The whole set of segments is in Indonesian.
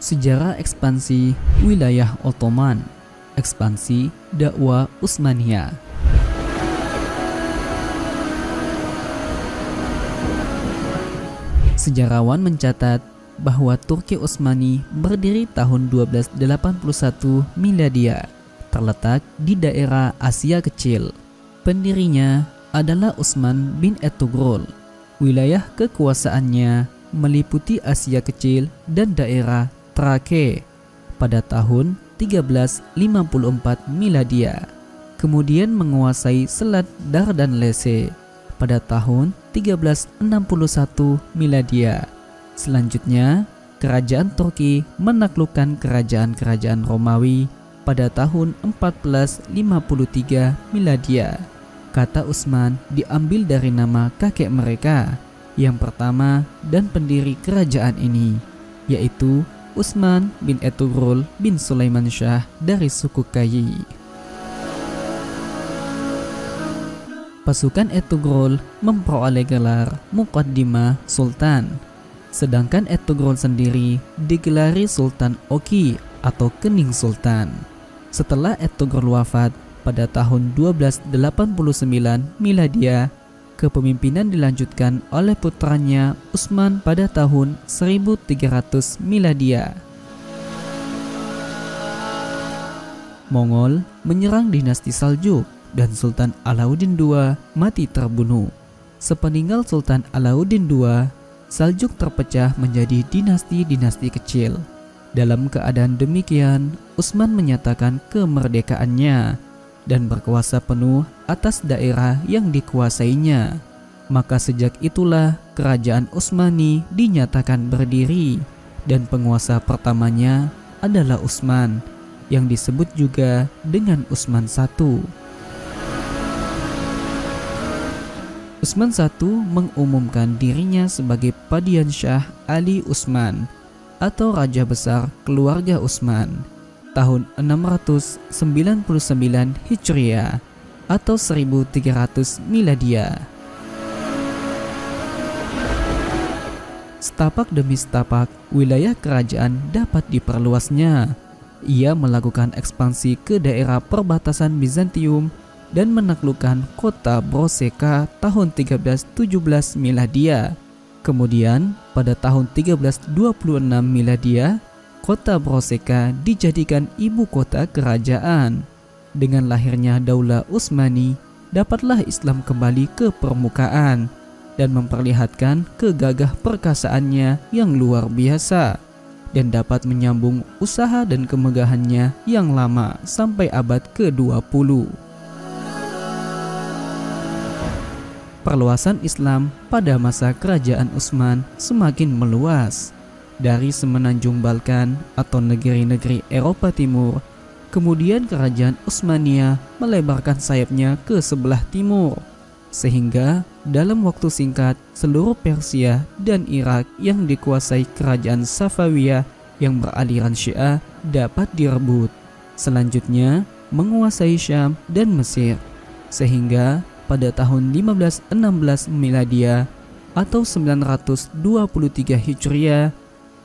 Sejarah ekspansi wilayah Ottoman. Ekspansi dakwah Utsmaniyah. Sejarawan mencatat bahwa Turki Utsmani berdiri tahun 1281 Miladiah, terletak di daerah Asia Kecil. Pendirinya adalah Utsman bin Ertugrul. Wilayah kekuasaannya meliputi Asia Kecil dan daerah Trake pada tahun 1354 Miladiah. Kemudian menguasai Selat Dardanelese pada tahun 1361 Miladiah. Selanjutnya, kerajaan Turki menaklukkan kerajaan-kerajaan Romawi pada tahun 1453 Miladiah. Kata Utsman diambil dari nama kakek mereka yang pertama dan pendiri kerajaan ini, yaitu Utsman bin Ertugrul bin Sulaiman Shah dari suku Kayi. Pasukan Ertugrul memperoleh gelar Muqaddimah Sultan, sedangkan Ertugrul sendiri digelari Sultan Oki atau Kening Sultan. Setelah Ertugrul wafat pada tahun 1289 Miladiah, kepemimpinan dilanjutkan oleh putranya Utsman pada tahun 1300 Miladiah. Mongol menyerang dinasti Saljuk dan Sultan Alauddin II mati terbunuh. Sepeninggal Sultan Alauddin II, Saljuk terpecah menjadi dinasti-dinasti kecil. Dalam keadaan demikian, Utsman menyatakan kemerdekaannya dan berkuasa penuh atas daerah yang dikuasainya. Maka sejak itulah kerajaan Utsmani dinyatakan berdiri dan penguasa pertamanya adalah Utsman yang disebut juga dengan Utsman I. Utsman I mengumumkan dirinya sebagai Padian Shah Ali Utsman atau Raja Besar Keluarga Utsman tahun 699 Hijriah atau 1300 Miladiah. Setapak demi setapak, wilayah kerajaan dapat diperluasnya. Ia melakukan ekspansi ke daerah perbatasan Bizantium dan menaklukkan kota Broseca tahun 1317 Miladiah. Kemudian, pada tahun 1326 Miladiah, kota Broseca dijadikan ibu kota kerajaan. Dengan lahirnya Daulah Utsmani, dapatlah Islam kembali ke permukaan dan memperlihatkan kegagah perkasaannya yang luar biasa dan dapat menyambung usaha dan kemegahannya yang lama sampai abad ke-20. Perluasan Islam pada masa kerajaan Utsman semakin meluas. Dari semenanjung Balkan atau negeri-negeri Eropa Timur, kemudian kerajaan Utsmaniyah melebarkan sayapnya ke sebelah timur, sehingga dalam waktu singkat seluruh Persia dan Irak yang dikuasai kerajaan Safawiyah yang beraliran Syiah dapat direbut. Selanjutnya menguasai Syam dan Mesir, sehingga pada tahun 1516 Miladiah atau 923 Hijriah,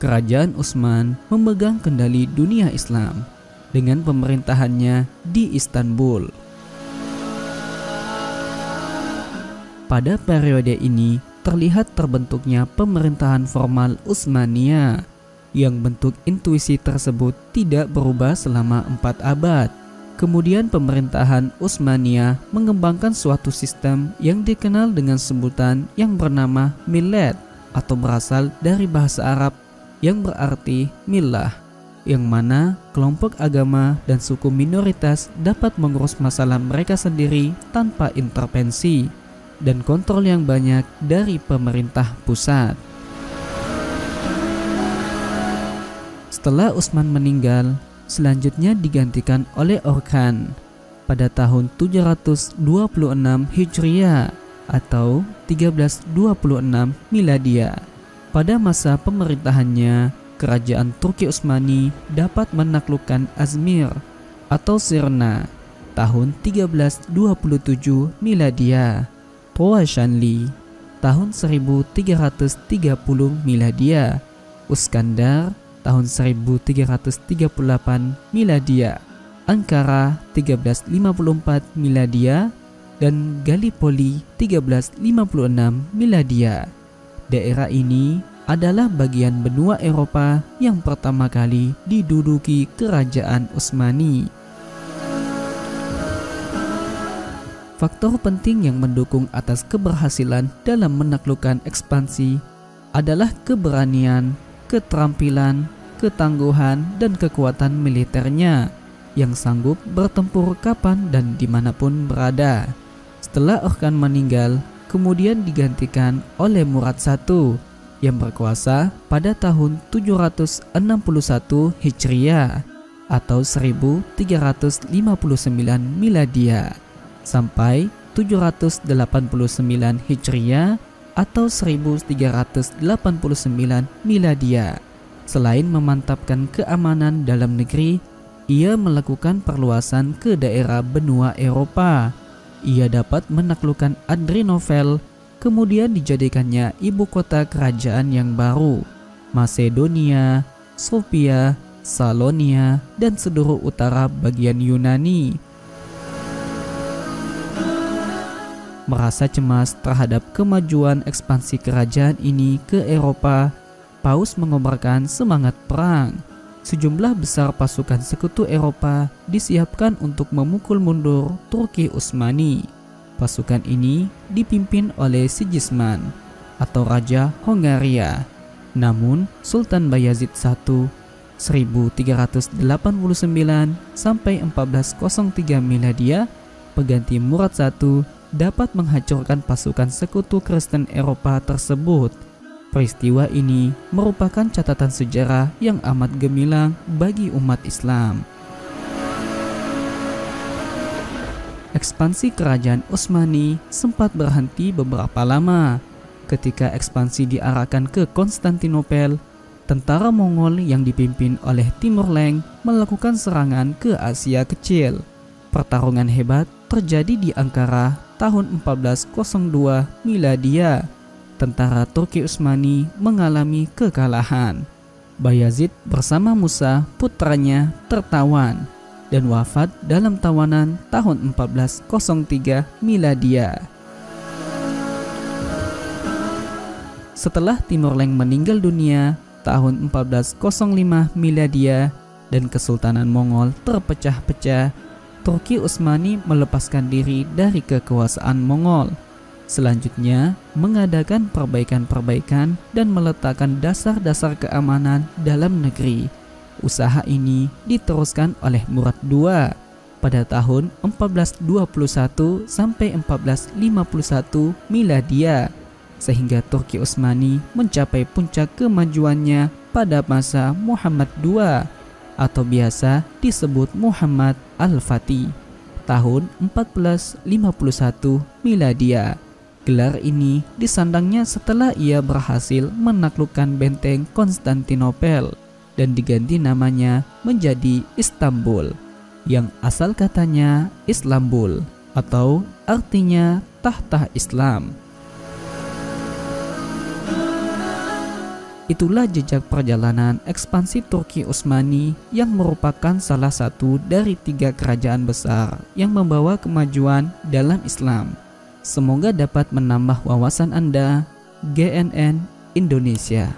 kerajaan Utsman memegang kendali dunia Islam dengan pemerintahannya di Istanbul. Pada periode ini terlihat terbentuknya pemerintahan formal Utsmaniyah yang bentuk intuisi tersebut tidak berubah selama 4 abad. Kemudian pemerintahan Utsmaniyah mengembangkan suatu sistem yang dikenal dengan sebutan yang bernama millet atau berasal dari bahasa Arab yang berarti millah, yang mana kelompok agama dan suku minoritas dapat mengurus masalah mereka sendiri tanpa intervensi dan kontrol yang banyak dari pemerintah pusat. Setelah Utsman meninggal, selanjutnya digantikan oleh Orkhan pada tahun 726 Hijriah atau 1326 Miladiah. Pada masa pemerintahannya, kerajaan Turki Utsmani dapat menaklukkan Azmir atau Sirna tahun 1327 Miladiah, Toashanli tahun 1330 Miladiah, Uskandar tahun 1338 Miladia, Ankara 1354 Miladia, dan Gallipoli 1356 Miladia. Daerah ini adalah bagian benua Eropa yang pertama kali diduduki Kerajaan Utsmani. Faktor penting yang mendukung atas keberhasilan dalam menaklukkan ekspansi adalah keberanian, keterampilan, ketangguhan, dan kekuatan militernya yang sanggup bertempur kapan dan dimanapun berada. Setelah Orkhan meninggal, kemudian digantikan oleh Murad I yang berkuasa pada tahun 761 Hijriah atau 1359 Miladia sampai 789 Hijriah atau 1389 Miladia. Selain memantapkan keamanan dalam negeri, ia melakukan perluasan ke daerah benua Eropa. Ia dapat menaklukkan Adrianople, kemudian dijadikannya ibu kota kerajaan yang baru, Macedonia, Sofia, Salonia, dan seluruh utara bagian Yunani. Merasa cemas terhadap kemajuan ekspansi kerajaan ini ke Eropa, Paus mengobarkan semangat perang. Sejumlah besar pasukan sekutu Eropa disiapkan untuk memukul mundur Turki Utsmani. Pasukan ini dipimpin oleh Sigismund atau Raja Hongaria. Namun Sultan Bayazid I 1389 sampai 1403 Miladia, pengganti Murad I, dapat menghancurkan pasukan sekutu Kristen Eropa tersebut. Peristiwa ini merupakan catatan sejarah yang amat gemilang bagi umat Islam. Ekspansi kerajaan Utsmani sempat berhenti beberapa lama. Ketika ekspansi diarahkan ke Konstantinopel, tentara Mongol yang dipimpin oleh Timur Leng melakukan serangan ke Asia Kecil. Pertarungan hebat terjadi di Ankara tahun 1402 Miladia. Tentara Turki Utsmani mengalami kekalahan. Bayazid bersama Musa putranya tertawan dan wafat dalam tawanan tahun 1403 Miladia. Setelah Timur Leng meninggal dunia tahun 1405 Miladia dan Kesultanan Mongol terpecah-pecah, Turki Utsmani melepaskan diri dari kekuasaan Mongol. Selanjutnya, mengadakan perbaikan-perbaikan dan meletakkan dasar-dasar keamanan dalam negeri. Usaha ini diteruskan oleh Murad II pada tahun 1421 sampai 1451 Miladia, sehingga Turki Utsmani mencapai puncak kemajuannya pada masa Muhammad II atau biasa disebut Muhammad Al-Fatih tahun 1451 Miladia. Gelar ini disandangnya setelah ia berhasil menaklukkan benteng Konstantinopel dan diganti namanya menjadi Istanbul, yang asal katanya Islambul atau artinya tahta Islam. Itulah jejak perjalanan ekspansi Turki Utsmani yang merupakan salah satu dari 3 kerajaan besar yang membawa kemajuan dalam Islam. Semoga dapat menambah wawasan Anda. GNN Indonesia.